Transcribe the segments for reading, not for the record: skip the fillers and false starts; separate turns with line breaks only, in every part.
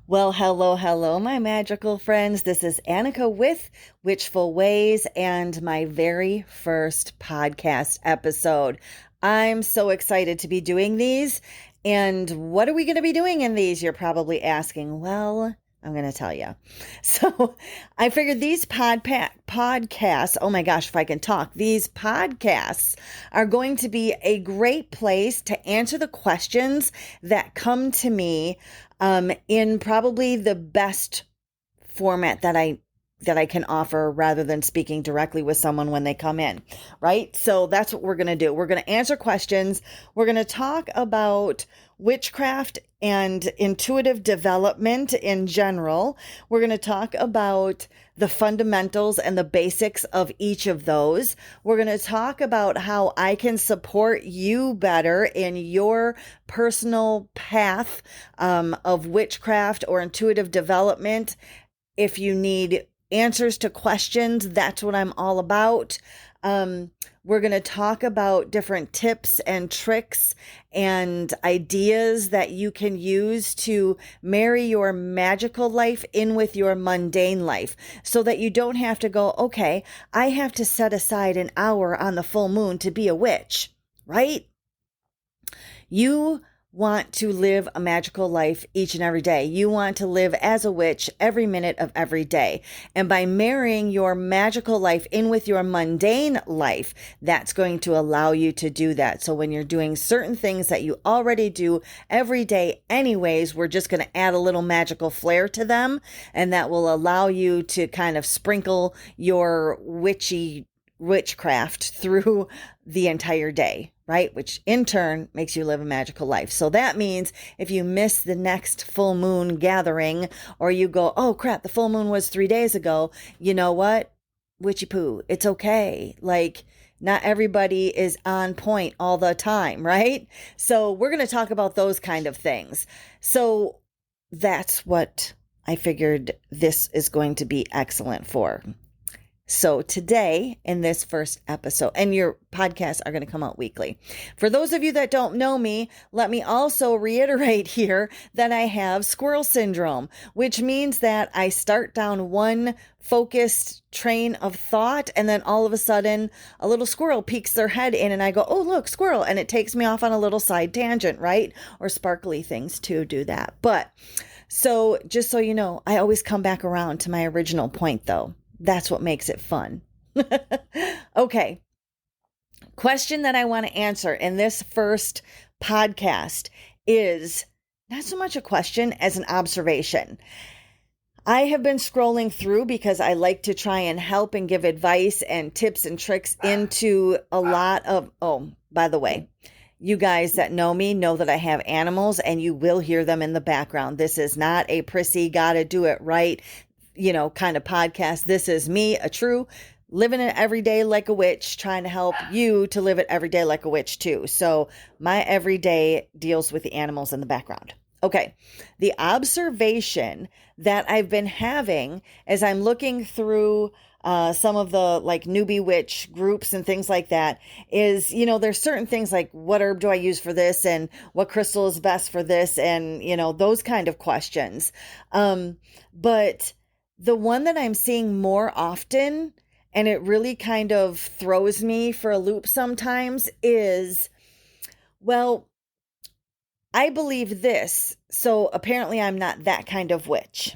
Well, hello, my magical friends. This is Annika with Witchful Ways and my very first podcast episode. I'm so excited to be doing these. And what are we going to be doing in these? You're probably asking. Well, I'm going to tell you. So I figured these podcasts, oh my gosh, if I can talk, these podcasts are going to be a great place to answer the questions that come to me in probably the best format that I can offer rather than speaking directly with someone when they come in, right? So that's what we're going to do. We're going to answer questions. We're going to talk about witchcraft and intuitive development in general. We're going to talk about the fundamentals and the basics of each of those. We're going to talk about how I can support you better in your personal path of witchcraft or intuitive development. If you need answers to questions, that's what I'm all about. We're going to talk about different tips and tricks and ideas that you can use to marry your magical life in with your mundane life so that you don't have to go, okay, I have to set aside an hour on the full moon to be a witch, right? You want to live a magical life each and every day. You want to live as a witch every minute of every day. And by marrying your magical life in with your mundane life, that's going to allow you to do that. So when you're doing certain things that you already do every day anyways, we're just going to add a little magical flair to them. And that will allow you to kind of sprinkle your witchcraft through the entire day, right? Which in turn makes you live a magical life. So that means if you miss the next full moon gathering or you go, oh crap, the full moon was 3 days ago. You know what? Witchy poo. It's okay. Like, not everybody is on point all the time, right? So we're going to talk about those kind of things. So that's what I figured this is going to be excellent for. So today in this first episode, and your podcasts are going to come out weekly. For those of you that don't know me, let me also reiterate here that I have squirrel syndrome, which means that I start down one focused train of thought and then all of a sudden a little squirrel peeks their head in and I go, oh, look, squirrel. And it takes me off on a little side tangent, right? Or sparkly things too do that. But so just so you know, I always come back around to my original point though. That's what makes it fun. Okay. Question that I want to answer in this first podcast is not so much a question as an observation. I have been scrolling through because I like to try and help and give advice and tips and tricks into a lot of, oh, by the way, you guys that know me know that I have animals and you will hear them in the background. This is not a prissy, gotta do it right, kind of podcast. This is me, a true living it every day like a witch, trying to help you to live it every day like a witch too. So my everyday deals with the animals in the background. Okay. The observation that I've been having as I'm looking through some of the like newbie witch groups and things like that is, there's certain things like what herb do I use for this and what crystal is best for this and, those kind of questions. But the one that I'm seeing more often, and it really kind of throws me for a loop sometimes, is, well, I believe this, so apparently I'm not that kind of witch.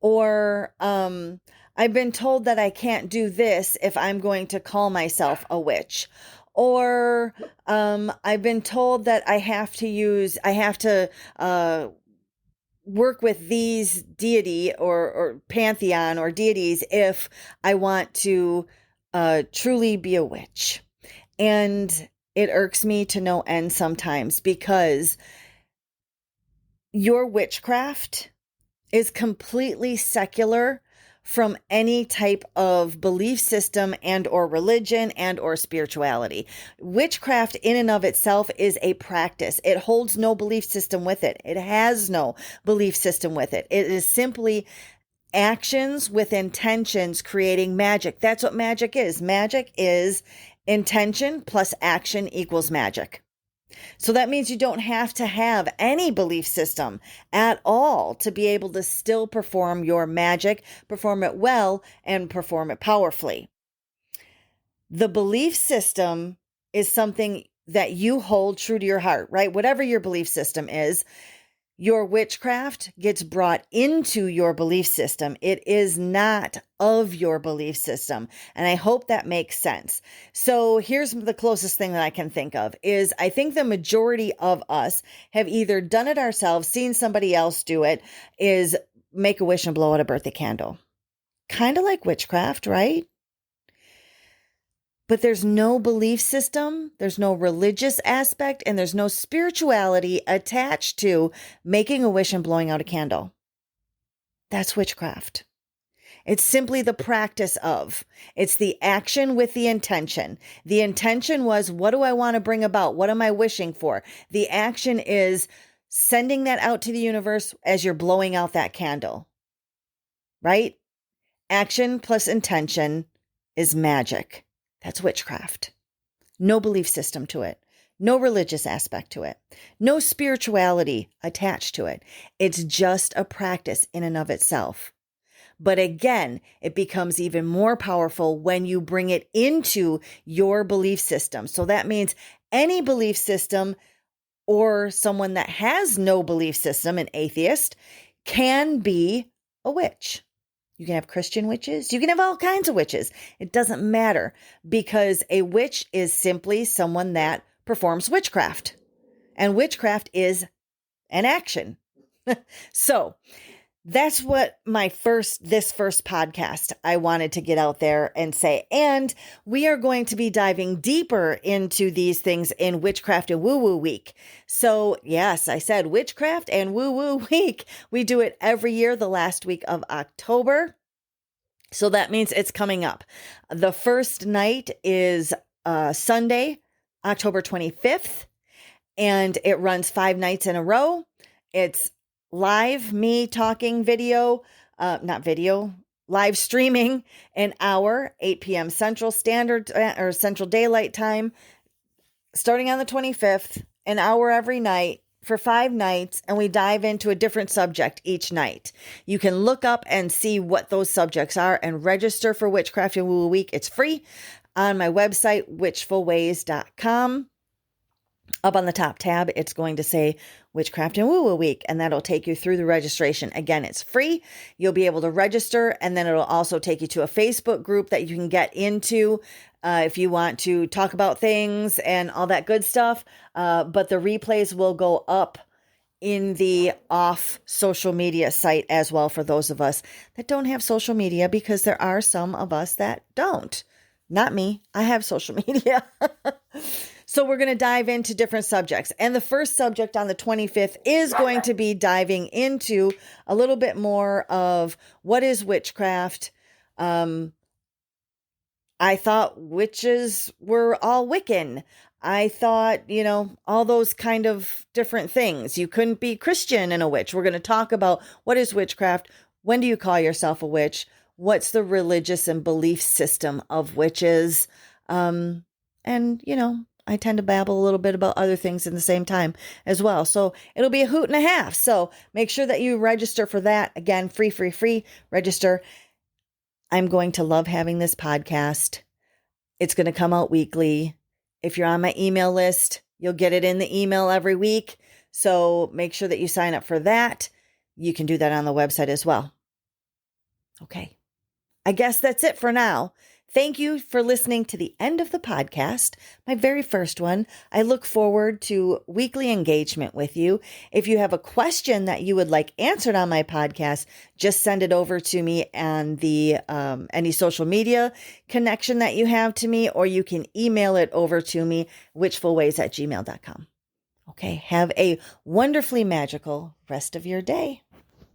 Or I've been told that I can't do this if I'm going to call myself a witch. Or I've been told that I have to work with these deity or pantheon or deities if I want to truly be a witch. And it irks me to no end sometimes because your witchcraft is completely secular from any type of belief system and or religion and or spirituality. Witchcraft in and of itself is a practice. It holds no belief system with it. It has no belief system with it. It is simply actions with intentions creating magic. That's what magic is. Magic is intention plus action equals magic. So that means you don't have to have any belief system at all to be able to still perform your magic, perform it well, and perform it powerfully. The belief system is something that you hold true to your heart, right? Whatever your belief system is, your witchcraft gets brought into your belief system. It is not of your belief system. And I hope that makes sense. So here's the closest thing that I can think of is I think the majority of us have either done it ourselves, seen somebody else do it, is make a wish and blow out a birthday candle. Kind of like witchcraft, right? But there's no belief system, there's no religious aspect, and there's no spirituality attached to making a wish and blowing out a candle. That's witchcraft. It's simply the practice of. It's the action with the intention. The intention was, what do I want to bring about? What am I wishing for? The action is sending that out to the universe as you're blowing out that candle. Right? Action plus intention is magic. That's witchcraft. No belief system to it. No religious aspect to it. No spirituality attached to it. It's just a practice in and of itself. But again, it becomes even more powerful when you bring it into your belief system. So that means any belief system or someone that has no belief system, an atheist, can be a witch. You can have Christian witches. You can have all kinds of witches. It doesn't matter because a witch is simply someone that performs witchcraft. And witchcraft is an action. So that's what this first podcast I wanted to get out there and say. And we are going to be diving deeper into these things in Witchcraft and Woo Woo Week. So yes, I said Witchcraft and Woo Woo Week. We do it every year, the last week of October. So that means it's coming up. The first night is Sunday, October 25th, and it runs 5 nights in a row. It's live, me talking live streaming an hour, 8 p.m. Central Standard or Central Daylight Time, starting on the 25th, an hour every night for 5 nights, and we dive into a different subject each night. You can look up and see what those subjects are and register for Witchcraft and Woo Woo Week. It's free on my website, witchfulways.com. Up on the top tab, it's going to say Witchcraft and Woo Woo Week, and that'll take you through the registration. Again, it's free. You'll be able to register, and then it'll also take you to a Facebook group that you can get into if you want to talk about things and all that good stuff. But the replays will go up in the off social media site as well for those of us that don't have social media, because there are some of us that don't. Not me. I have social media. So we're going to dive into different subjects. And the first subject on the 25th is going to be diving into a little bit more of what is witchcraft. I thought witches were all Wiccan. I thought, all those kind of different things. You couldn't be Christian and a witch. We're going to talk about what is witchcraft. When do you call yourself a witch? What's the religious and belief system of witches? I tend to babble a little bit about other things in the same time as well. So it'll be a hoot and a half. So make sure that you register for that. Again, free, register. I'm going to love having this podcast. It's going to come out weekly. If you're on my email list, you'll get it in the email every week. So make sure that you sign up for that. You can do that on the website as well. Okay. I guess that's it for now. Thank you for listening to the end of the podcast, my very first one. I look forward to weekly engagement with you. If you have a question that you would like answered on my podcast, just send it over to me on the any social media connection that you have to me, or you can email it over to me, witchfulways@gmail.com. Okay, have a wonderfully magical rest of your day.